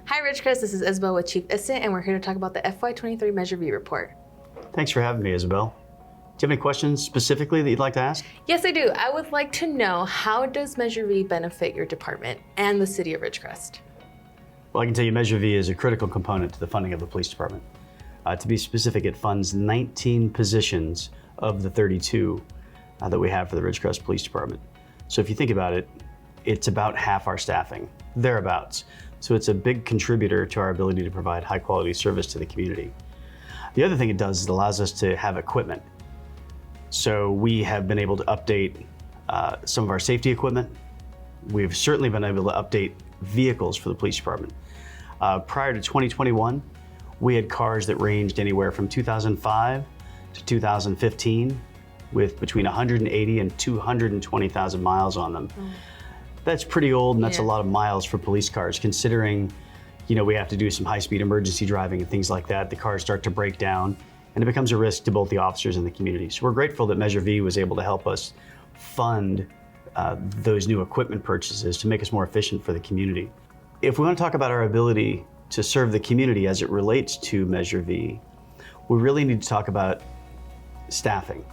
Hi Ridgecrest, this is Isabel with Chief Ysit, and we're here to talk about the FY23 Measure V report. Thanks for having me, Isabel. Do you have any questions specifically that you'd like to ask? Yes, I do. I would like to know, how does Measure V benefit your department and the city of Ridgecrest? Well, I can tell you Measure V is a critical component to the funding of the police department. To be specific, it funds 19 positions of the 32 that we have for the Ridgecrest Police Department. So if you think about it, it's about half our staffing, thereabouts. So it's a big contributor to our ability to provide high quality service to the community. The other thing it does is it allows us to have equipment. So we have been able to update some of our safety equipment. We've certainly been able to update vehicles for the police department. Prior to 2021, we had cars that ranged anywhere from 2005 to 2015 with between 180 and 220,000 miles on them. That's pretty old, and that's a lot of miles for police cars, considering, we have to do some high-speed emergency driving and things like that. The cars start to break down, and it becomes a risk to both the officers and the community. So we're grateful that Measure V was able to help us fund those new equipment purchases to make us more efficient for the community. If we want to talk about our ability to serve the community as it relates to Measure V, we really need to talk about staffing.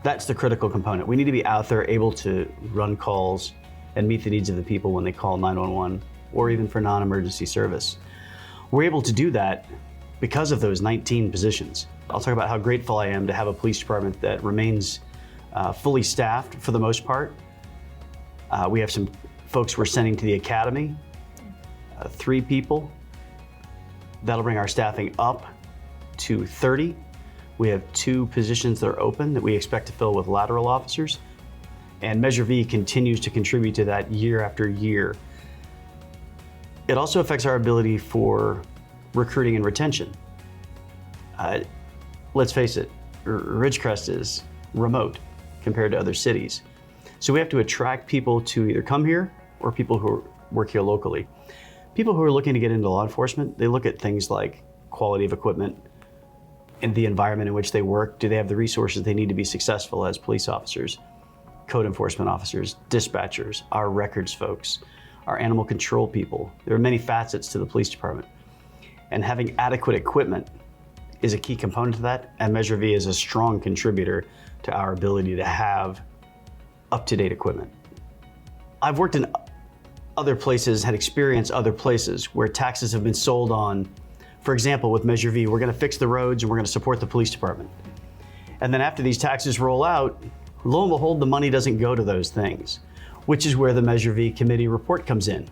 That's the critical component. We need to be out there able to run calls and meet the needs of the people when they call 911 or even for non-emergency service. We're able to do that because of those 19 positions. I'll talk about how grateful I am to have a police department that remains fully staffed for the most part. We have some folks we're sending to the academy, 3 people. That'll bring our staffing up to 30. We have 2 positions that are open that we expect to fill with lateral officers. And Measure V continues to contribute to that year after year. It also affects our ability for recruiting and retention. Let's face it, Ridgecrest is remote compared to other cities. So we have to attract people to either come here or people who work here locally. People who are looking to get into law enforcement, they look at things like quality of equipment and the environment in which they work. Do they have the resources they need to be successful as police officers, code enforcement officers, dispatchers, our records folks, our animal control people? There are many facets to the police department. And having adequate equipment is a key component to that, and Measure V is a strong contributor to our ability to have up-to-date equipment. I've worked in other places, had experienced other places where taxes have been sold on. For example, with Measure V, we're going to fix the roads and we're going to support the police department. And then after these taxes roll out, lo and behold, the money doesn't go to those things, which is where the Measure V committee report comes in.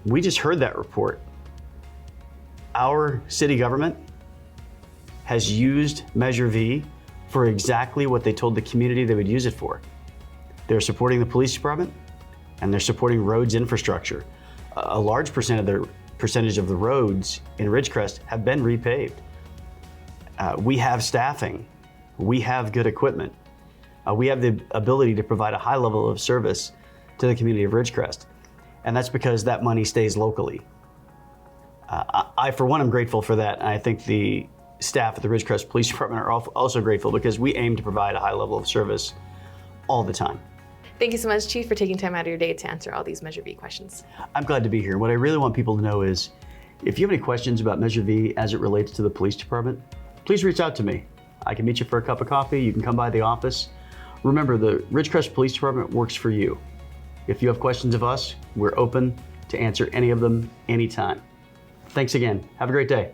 We just heard that report. Our city government has used Measure V for exactly what they told the community they would use it for. They're supporting the police department and they're supporting roads infrastructure. A large percentage of the roads in Ridgecrest have been repaved. We have staffing. We have good equipment. We have the ability to provide a high level of service to the community of Ridgecrest. And that's because that money stays locally. I, for one, am grateful for that. And I think the staff at the Ridgecrest Police Department are also grateful, because we aim to provide a high level of service all the time. Thank you so much, Chief, for taking time out of your day to answer all these Measure V questions. I'm glad to be here. What I really want people to know is, if you have any questions about Measure V as it relates to the police department, please reach out to me. I can meet you for a cup of coffee. You can come by the office. Remember, the Ridgecrest Police Department works for you. If you have questions of us, we're open to answer any of them anytime. Thanks again. Have a great day.